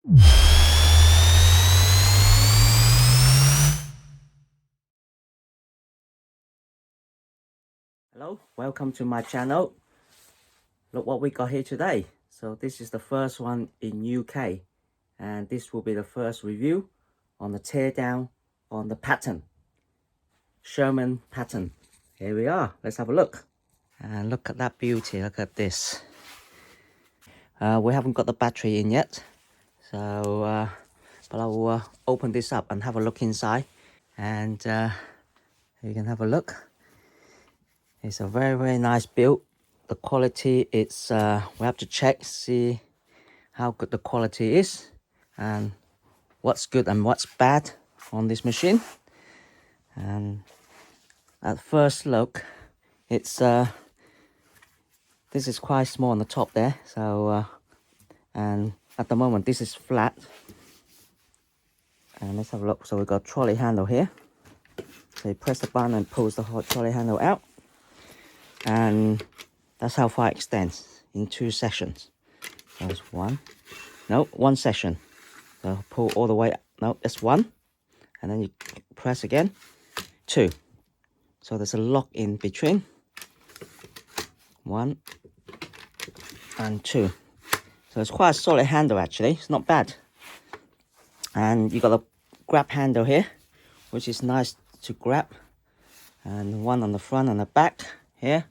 Hello, welcome to my channel. Look what we got here today. So this is the first one in UK, and this will be the first review on the teardown on the Patton, Sherman Patton. Here we are, let's have a look. And look at that beauty, look at this. We haven't got the battery in yet, so but I will open this up and have a look inside, and you can have a look. It's a very nice build. The quality, it's we have to check, see how good the quality is and what's good and what's bad on this machine. And at first look, it's this is quite small on the top there, so and at the moment this is flat. And let's have a look. So we've got a trolley handle here, so you press the button and pulls the hot trolley handle out, and that's how far it extends in 2 sections. There's one section. So pull all the way, no, that's 1, and then you press again, 2. So there's a lock in between, 1 and 2. So it's quite a solid handle actually, it's not bad. And you got a grab handle here, which is nice to grab, and one on the front and the back here.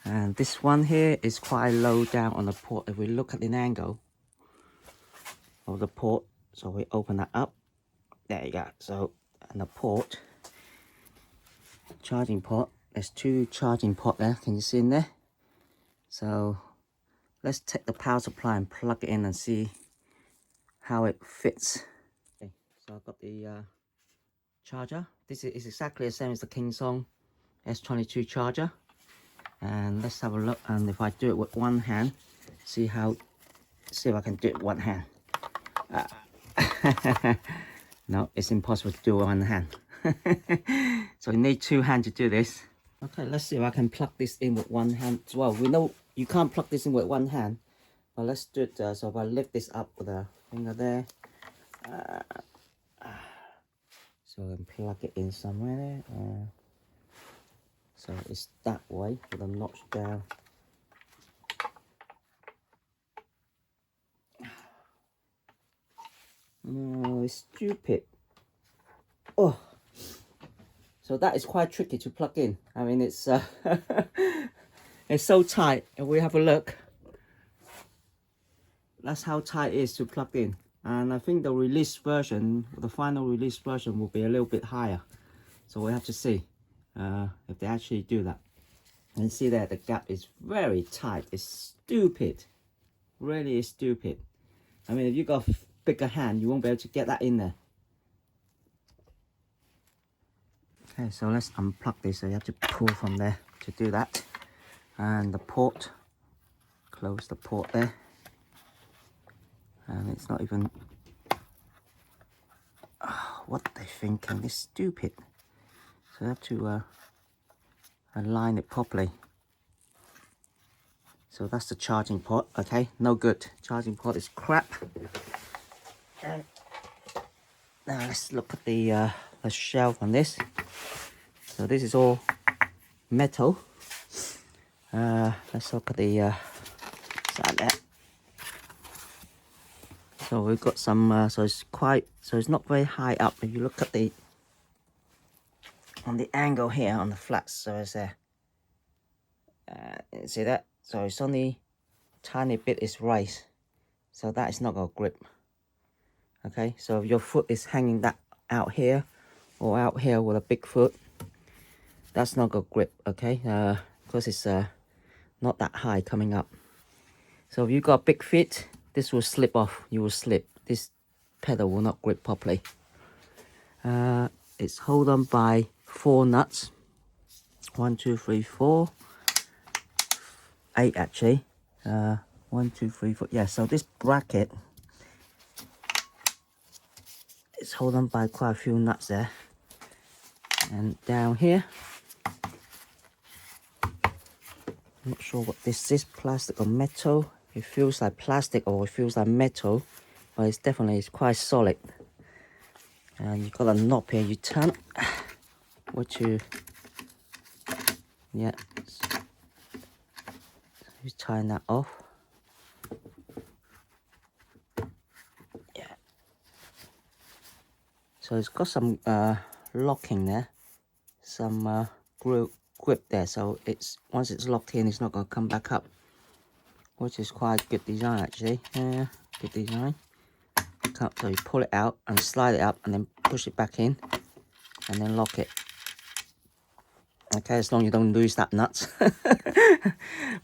And this one here is quite low down on the port. If we look at the angle of the port, so we open that up, there you go. So, and the port, charging port, there's 2 charging port there, can you see in there? So let's take the power supply and plug it in and see how it fits. Okay, so I've got the charger. This is exactly the same as the Kingsong S22 charger. And let's have a look, and if I do it with one hand, see if I can do it with one hand. No, it's impossible to do with one hand. So you need 2 hands to do this. Okay, let's see if I can plug this in with one hand as well. We know you can't plug this in with one hand, but let's do it. So if I lift this up with a finger there, so I can plug it in somewhere there. So it's that way with a notch down. No, it's stupid. Oh, so that is quite tricky to plug in. I mean, it's it's so tight. If we have a look, that's how tight it is to plug in. And I think the release version, the final release version, will be a little bit higher. So we have to see if they actually do that. And see there, the gap is very tight. It's stupid, really is stupid. I mean, if you got a bigger hand, you won't be able to get that in there. Okay, so let's unplug this. So you have to pull from there to do that. And the port, close the port there. And it's not even, what are they thinking? It's stupid. So you have to align it properly. So that's the charging port. Okay, no good. Charging port is crap. And now let's look at the shelf on this. So this is all metal. Let's look at the side there. So we've got some. So it's not very high up. If you look at the on the angle here on the flats, so it's there. See that? So it's only tiny bit is raised, so that is not gonna grip. Okay, so if your foot is hanging that out here or out here with a big foot, that's not gonna grip. Okay, because it's not that high coming up. So if you got big feet, this will slip off. You will slip. This pedal will not grip properly. It's held on by 4 nuts. 1, 2, 3, 4, 8 actually. 1, 2, 3, 4. Yeah. So this bracket is held on by quite a few nuts there. And down here, I'm not sure what this is, plastic or metal. It feels like plastic or it feels like metal. but it's quite solid. And you've got a knob here, you turn, what you turn that off. So it's got some locking there, some grip there, so it's once it's locked in, it's not going to come back up, which is quite good design actually. Good design. So you pull it out and slide it up and then push it back in and then lock it. Okay, as long as you don't lose that nut.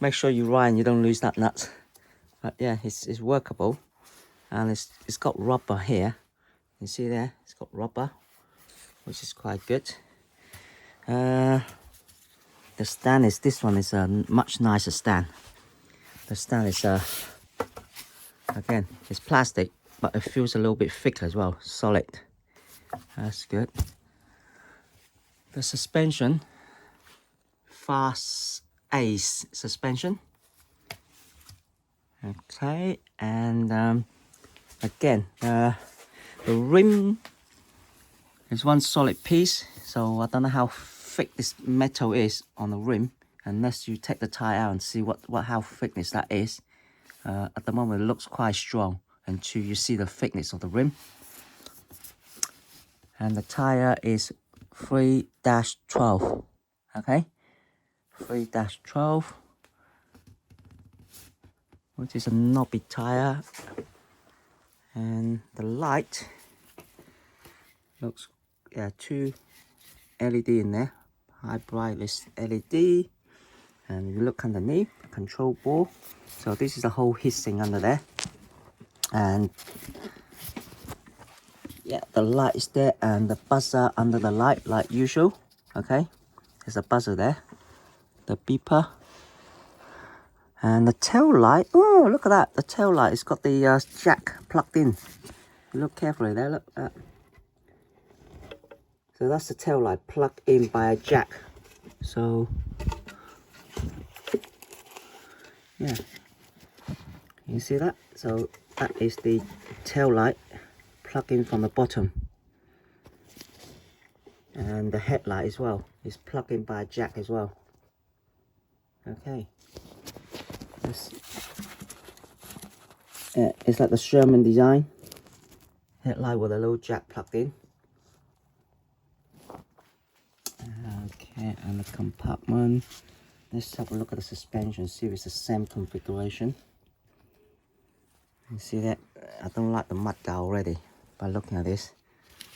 Make sure you ride and you don't lose that nut. But yeah, it's workable, and it's got rubber here. You see there, it's got rubber, which is quite good. The stand is, this one is a much nicer stand. The stand is again, it's plastic, but it feels a little bit thicker as well, solid. That's good. The suspension, Fast Ace suspension. Okay, and again, the rim is one solid piece, so I don't know how thick this metal is on the rim unless you take the tire out and see how thickness that is. At the moment it looks quite strong until you see the thickness of the rim. And the tire is 3-12. Okay, 3-12, which is a knobby tire. And the light looks, yeah, 2 LED in there, high brightness LED. And you look underneath, control board. So this is the whole heatsink under there. And yeah, the light is there, and the buzzer under the light like usual. Okay, there's a buzzer there, the beeper. And the tail light, oh look at that, the tail light, it's got the jack plugged in. You look carefully there, look at that. So that's the tail light plugged in by a jack. So yeah, you see that? So that is the tail light plugged in from the bottom. And the headlight as well is plugged in by a jack as well. Okay. It's like the Sherman design. Headlight with a little jack plugged in. Okay, and the compartment. Let's have a look at the suspension, see if it's the same configuration. You see that? I don't like the mud guard already by looking at this.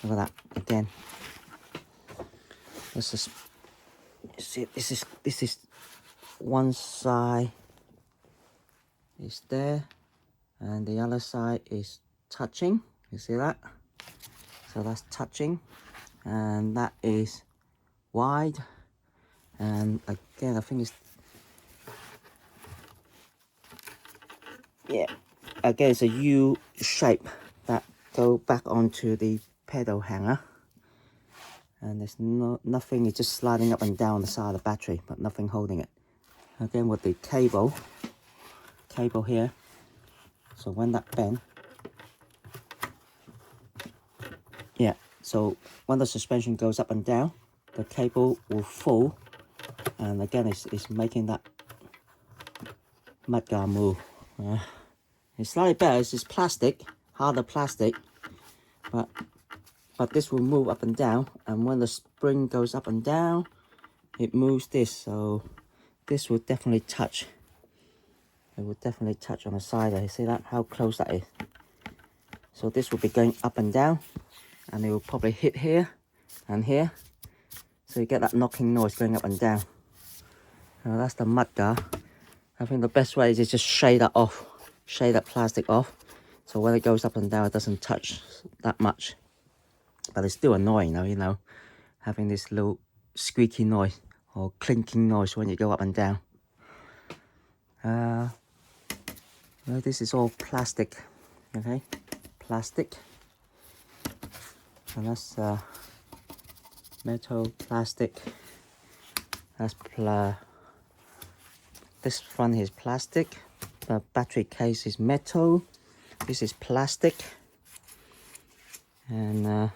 Look at that again. This is, you see, this is one side is there, and the other side is touching. You see that? So that's touching, and that is wide. And again, I think it's, yeah, again it's a U shape that go back onto the pedal hanger. And there's nothing, it's just sliding up and down the side of the battery, but nothing holding it. Again with the cable here, so when that bend, yeah, so when the suspension goes up and down, the cable will fall, and again it's making that mudguard move. It's slightly better, it's just plastic, harder plastic, but this will move up and down, and when the spring goes up and down, it moves this, so this will definitely touch. It will definitely touch on the side there. You see that, how close that is? So this will be going up and down, and it will probably hit here and here, so you get that knocking noise going up and down. Now that's the mudguard. I think the best way is to just shade that off, shade that plastic off, so when it goes up and down it doesn't touch that much. But it's still annoying though, you know, having this little squeaky noise or clinking noise when you go up and down. Well, this is all plastic, okay, plastic, and that's metal, plastic. That's this front is plastic, the battery case is metal, this is plastic, and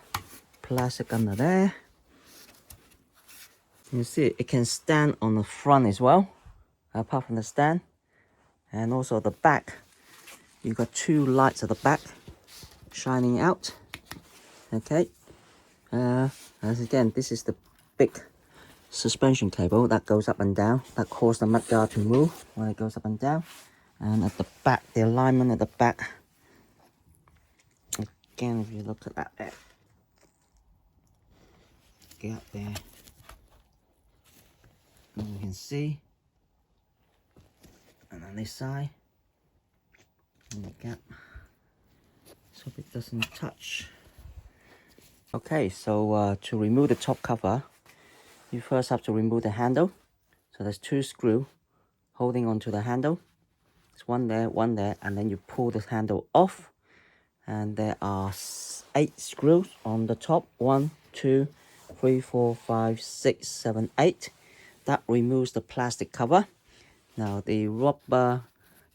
plastic under there. You see it can stand on the front as well, apart from the stand, and also the back. You got two lights at the back shining out. Okay, as again, this is the big suspension cable that goes up and down, that causes the mudguard to move when it goes up and down. And at the back, the alignment at the back, again, if you look at that there, get up there, and you can see, and on this side, and the gap, so it doesn't touch. Okay, so to remove the top cover, you first have to remove the handle. So there's two screws holding onto the handle. There's one there, and then you pull the handle off. And there are 8 screws on the top. 1, 2, 3, 4, 5, 6, 7, 8. That removes the plastic cover. Now the rubber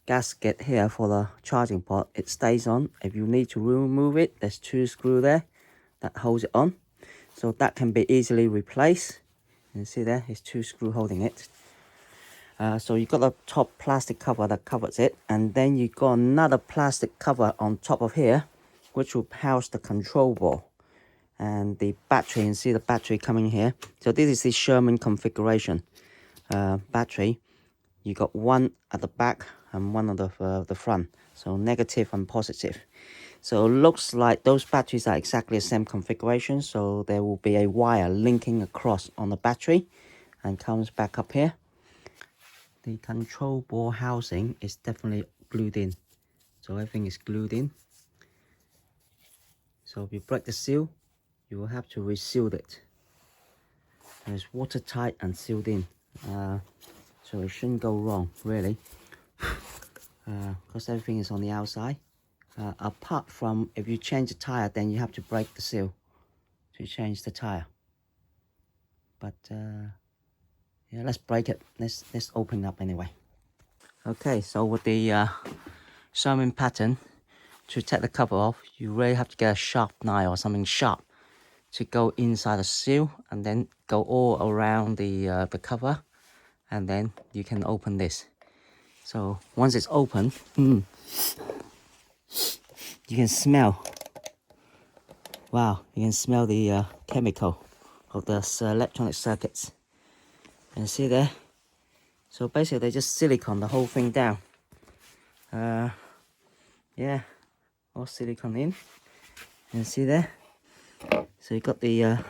gasket here for the charging port, it stays on. If you need to remove it, there's 2 screws there that holds it on. So that can be easily replaced. You see there, it's 2 screws holding it. So you got the top plastic cover that covers it, and then you got another plastic cover on top of here, which will house the control board and the battery. And see the battery coming here. So this is the Sherman configuration battery. You got one at the back and one on the front, so negative and positive. So it looks like those batteries are exactly the same configuration. So there will be a wire linking across on the battery and comes back up here. The control board housing is definitely glued in, so everything is glued in. So if you break the seal, you will have to reseal it. And it's watertight and sealed in, so it shouldn't go wrong really, because everything is on the outside. Apart from if you change the tire, then you have to break the seal to change the tire. But yeah, let's break it. Let's open it up anyway. Okay, so with the Sherman Patton, to take the cover off, you really have to get a sharp knife or something sharp to go inside the seal, and then go all around the cover, and then you can open this. So once it's open, you can smell. Wow, you can smell the chemical of the electronic circuits. And see there? So basically they just silicone the whole thing down. Yeah, all silicone in. And see there? So you got the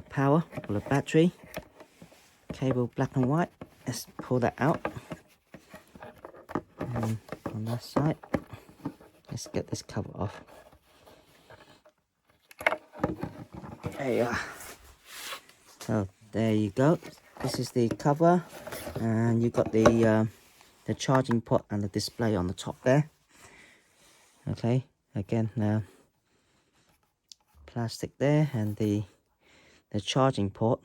power for the battery. Cable black and white. Let's pull that out. And on that side, let's get this cover off. There you are. So there you go. This is the cover, and you got the charging port and the display on the top there. Okay, again, plastic there, and the charging port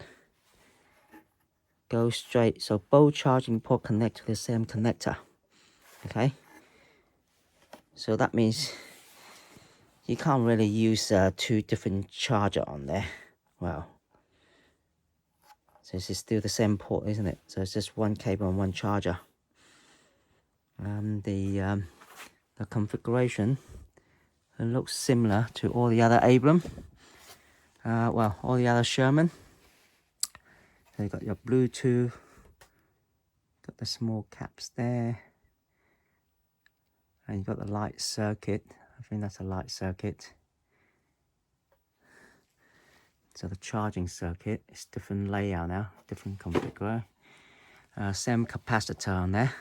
goes straight. So both charging port connect to the same connector. Okay, so that means you can't really use 2 different charger on there. Wow. So this is still the same port, isn't it? So it's just one cable and one charger. The configuration, it looks similar to all the other Abram. Well, all the other Sherman. So you got your Bluetooth, got the small caps there, and you got the light circuit. I think that's a light circuit. So the charging circuit is different layout now, different configuration. Same capacitor on there.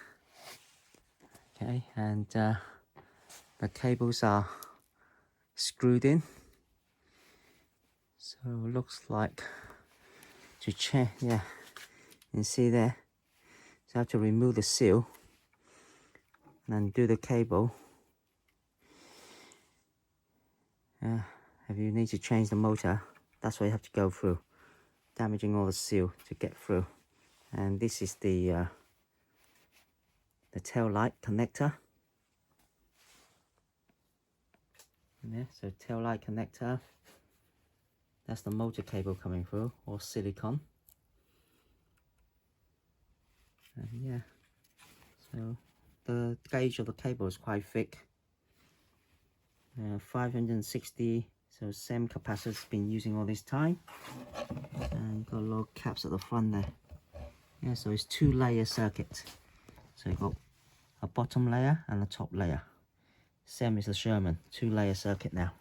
Okay, and the cables are screwed in. So it looks like to change. Yeah, you can see there. So I have to remove the seal and then do the cable. If you need to change the motor, that's what you have to go through, damaging all the seal to get through. And this is the tail light connector. Yeah, so tail light connector. That's the motor cable coming through, or silicone. And yeah, so the gauge of the cable is quite thick. 560, so same capacitor's been using all this time. And got little caps at the front there. Yeah, so it's 2-layer circuit. So you've got a bottom layer and a top layer. Same as the Sherman, 2-layer circuit now.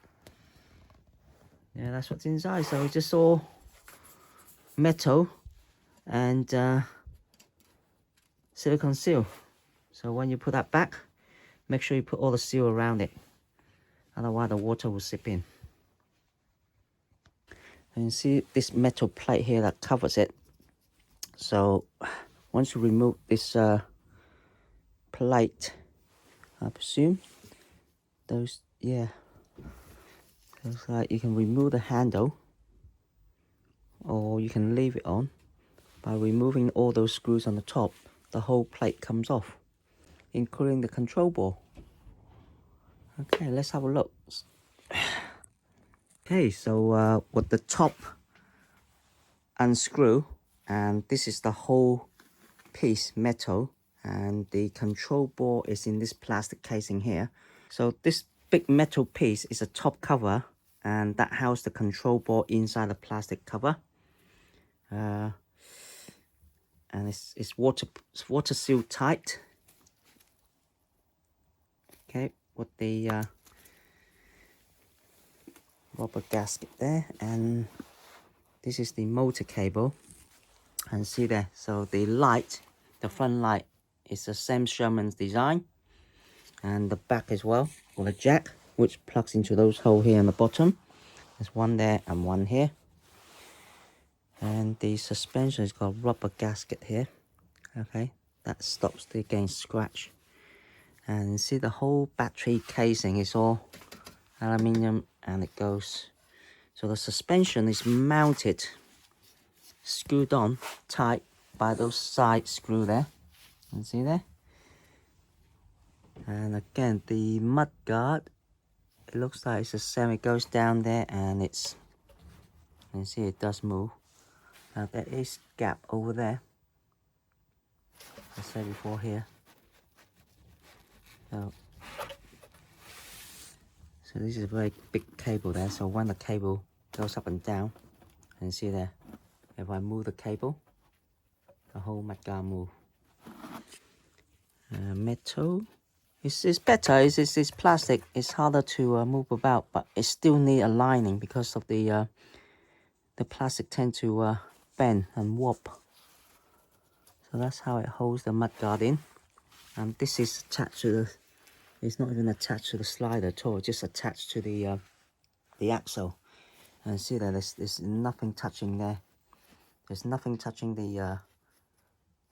Yeah, that's what's inside. So it's just all metal and silicone seal. So when you put that back, make sure you put all the seal around it. Otherwise the water will seep in. And you see this metal plate here that covers it. So once you remove this plate, I presume those, yeah, looks like you can remove the handle, or you can leave it on. By removing all those screws on the top, the whole plate comes off, including the control ball. Okay, let's have a look. Okay, so with the top unscrew, and this is the whole piece metal, and the control ball is in this plastic casing here. So this big metal piece is a top cover, and that houses the control ball inside the plastic cover. And it's water sealed tight. Okay, with the rubber gasket there, and this is the motor cable. And see there, so the light, the front light is the same Sherman's design, and the back as well, with a jack which plugs into those holes here on the bottom. There's one there and one here. And the suspension has got a rubber gasket here. Okay, that stops the against scratch. And see the whole battery casing is all aluminium, and it goes, so the suspension is mounted, screwed on tight by those side screw there. You see there? And again, the mud guard, it looks like it's the same. It goes down there, and it's, you can see it does move. Now there is gap over there, as I said before here. So this is a very big cable there. So when the cable goes up and down, and see there, if I move the cable, the whole mud guard move. Metal. It's better. It's plastic. It's harder to move about, but it still need a lining because of the plastic tend to bend and warp. So that's how it holds the mud guard in. And this is attached to the. It's not even attached to the slider at all. It's just attached to the axle. And see there, there's nothing touching there. There's nothing touching the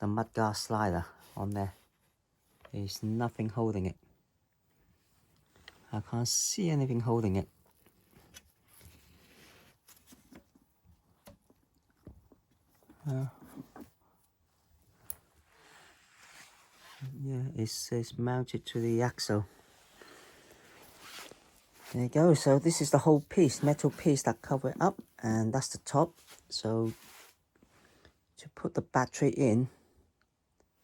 mud guard slider on there. There's nothing holding it. I can't see anything holding it. Yeah, it's mounted to the axle. There you go. So this is the whole piece, metal piece that cover it up, and that's the top. So to put the battery in,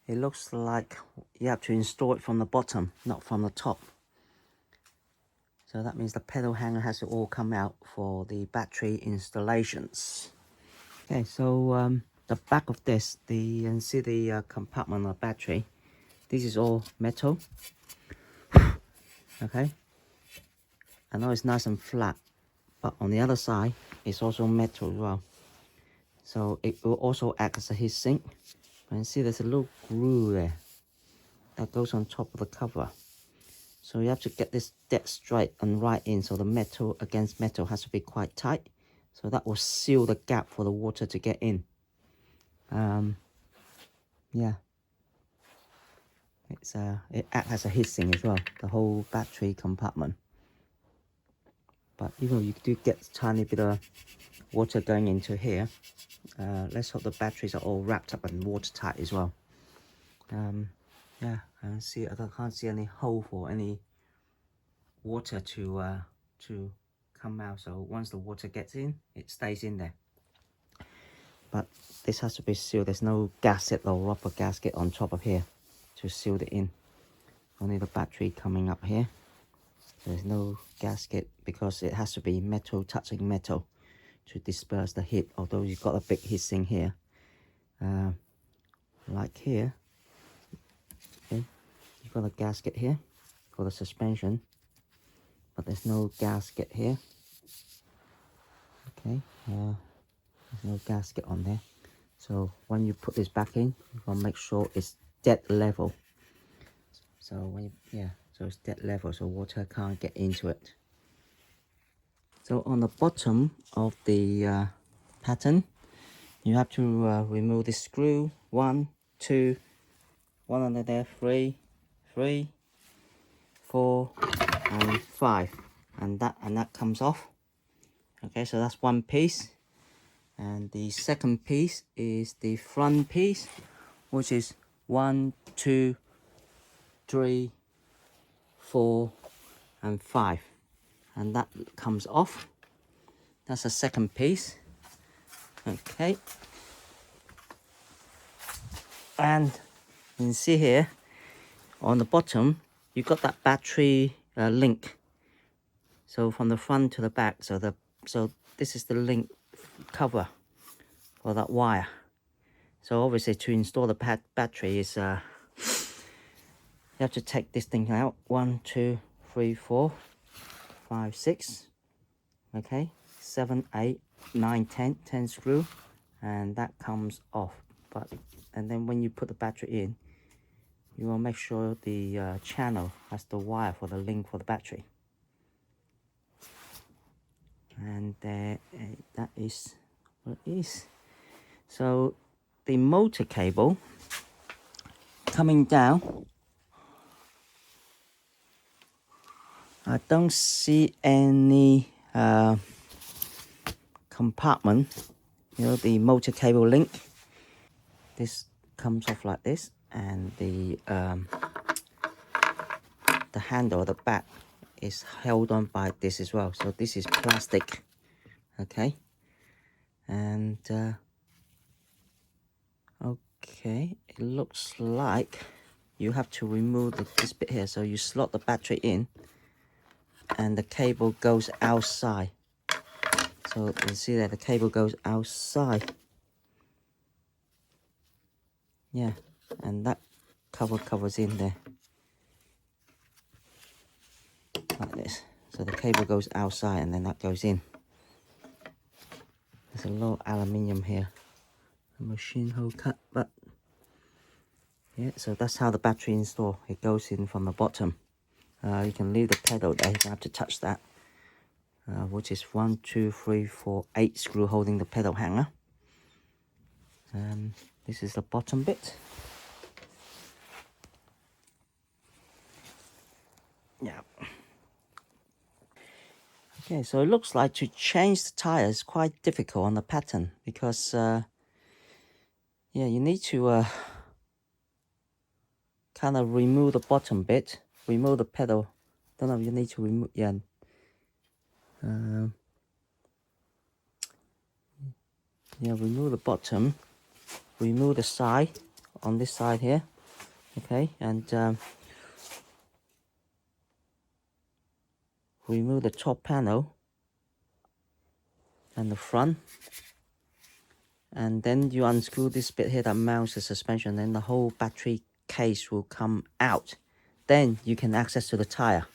it looks like you have to install it from the bottom, not from the top. So that means the pedal hanger has to all come out for the battery installations. Okay, so the back of this, you can see the compartment of the battery. This is all metal. Okay, I know it's nice and flat, but on the other side, it's also metal as well. So it will also act as a heat sink. You can see there's a little groove there that goes on top of the cover. So you have to get this dead straight and right in, so the metal against metal has to be quite tight. So that will seal the gap for the water to get in. Yeah. It acts as a heat sink as well, the whole battery compartment. But even though you do get a tiny bit of water going into here, let's hope the batteries are all wrapped up and watertight as well. Yeah, I can't see any hole for any water to to come out. So once the water gets in, it stays in there. But this has to be sealed. There's no gasket or rubber gasket on top of here to seal it in. Only the battery coming up here. There's no gasket because it has to be metal touching metal to disperse the heat. Although you've got a big heat sink here, like here, okay, you've got a gasket here for the suspension, but there's no gasket here. Okay, there's no gasket on there. So when you put this back in, you want to make sure it's dead level. So when so it's dead level, so water can't get into it. So on the bottom of the Patton, you have to remove the screw. 1, 2, 1 under there, 3, 4, and 5, and that comes off. Okay, so that's one piece, and the second piece is the front piece, which is 1, 2, 3, 4, and 5, and that comes off. That's the second piece. Okay, and you can see here on the bottom you got that battery link. So from the front to the back, so this is the link cover for that wire. So obviously to install the battery is you have to take this thing out. 1, 2, 3, 4, 5, 6. Okay, 7, 8, 9, 10 screw, and that comes off. And then when you put the battery in, you will make sure the channel has the wire for the link for the battery. And that is what it is. So the motor cable coming down, I don't see any compartment. You know, the motor cable link, this comes off like this, and the handle, the back, is held on by this as well. So this is plastic. Okay, and okay, it looks like you have to remove this bit here. So you slot the battery in and the cable goes outside. So you see that the cable goes outside. Yeah, and that covers in there like this. So the cable goes outside and then that goes in. There's a lot of aluminium here, a machine hole cut, but yeah, so that's how the battery install. It goes in from the bottom. You can leave the pedal there, you don't have to touch that, which is 1, 2, 3, 4, 8 screw holding the pedal hanger. This is the bottom bit. Yeah. Okay, so it looks like to change the tire is quite difficult on the Patton because yeah, you need to kind of remove the bottom bit, remove the pedal. Don't know if you need to remove, yeah. Yeah, remove the bottom, remove the side on this side here. Okay, and remove the top panel and the front, and then you unscrew this bit here that mounts the suspension, then the whole battery case will come out. Then you can access to the tire.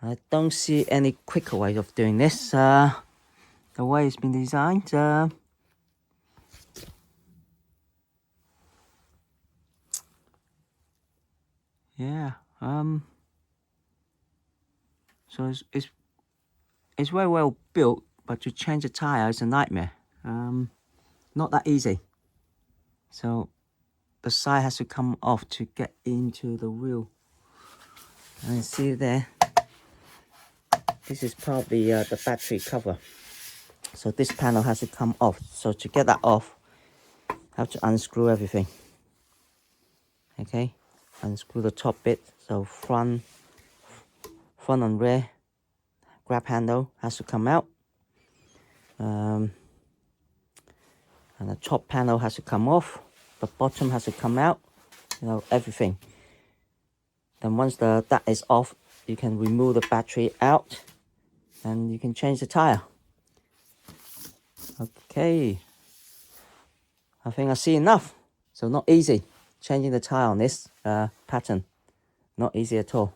I don't see any quicker way of doing this. The way it's been designed, yeah, so it's very well built, but to change the tire is a nightmare. Not that easy. So the side has to come off to get into the wheel. And see there, this is probably the battery cover. So this panel has to come off. So to get that off, I have to unscrew everything. Okay, unscrew the top bit. So front and rear, grab handle has to come out. And the top panel has to come off. The bottom has to come out. You know, everything. Then once that is off, you can remove the battery out and you can change the tire. Okay, I think I see enough. So not easy changing the tire on this Patton. Not easy at all.